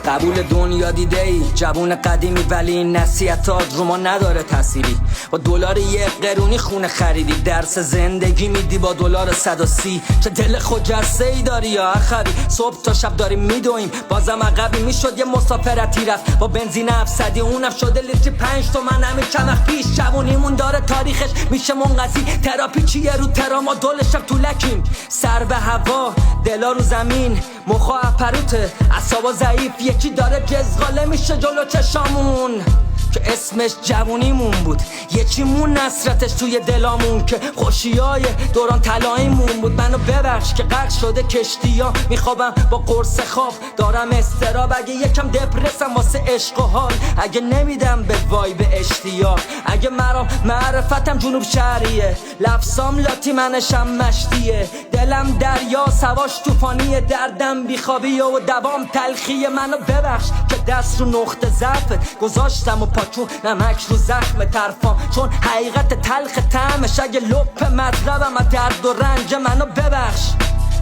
قبول دنیا دیده ای جوون قدیمی، ولی این نصیحتات رو ما نداره تأثیری. با دلار 1 قرونی خونه خریدی، درس زندگی میدی با دلار 130. چه دل خجسته ای داری یا اخوی، صبح تا شب داریم میدویم بازم عقبی. میشد یه مسافرتی رفت با بنزین 700، اونم شده لیتری 5 تومن. همین چند وقت پیش جوونیمون داره تاریخش میشه منقضی. تراپی چیه رو تراما دل شب تو لکیم، سر به هوا دلا رو زمین، مخا پروته اعصابا ضعیف. یکی داره جزغاله میشه جلو چشامون که اسمش جوونیمون بود، یکیمون نصرتش توی دلامون که خوشیای دوران طلاییمون بود. منو ببخش که غرق شده کشتیا، میخوابم با قرص خواب دارم استراب. اگه یکم دپرسم واسه عشق و حال، اگه نمیدم به وایب اشتیاق، اگه مرام معرفتم جنوب شهریه، لفظام لاتی منشم مشتیه، دلم دریا سواش توفانیه، دردم بیخوابیه و دوام تلخیه. منو ببخش که دست رو نقطه ضعف گذاشتم و پاچون نمک رو زخم طرفام، چون حقیقت تلخ طعمش اگه لپ مطلبم از درد و رنج. منو ببخش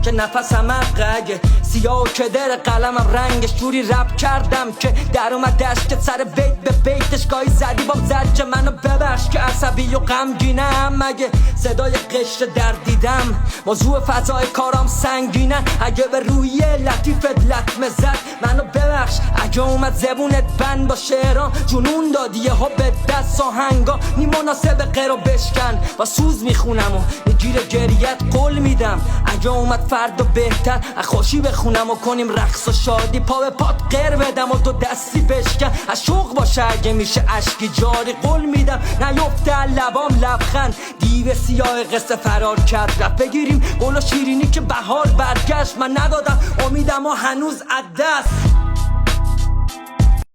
که نفسم حقه، اگه سیاه و کدر قلمم رنگش جوری رپ کردم که در اومد دشت سر بیت به بیتش گاهی زدی با زجه. منو ببخش که عصبی و غمگینم، اگه صدای قشر درد دیدم، موضوع فضای کارام سنگینه، اگه به روی لطیفت لطمه زد. منو ببخش اگه اومد زبونت بند با شعران، جنون دادی یه ها به دست آهنگا، نی مناسب قرو بشکن و سوز میخونم و میگیره گریت قول میدم. اگه اومد فردا بهتر از خوشی بخونم و کنیم رقص و شادی، پا به پات قر بدم و دو دستی بشکن، از شوق باشه اگه میشه اشکی جاری قول میدم. نیفته لبام لبخند، دیو سیاه قصه فرار کرد رفت، بگیریم گل و شیرینی که بهار برگشت. من ندادم امیدم و هنوز از دست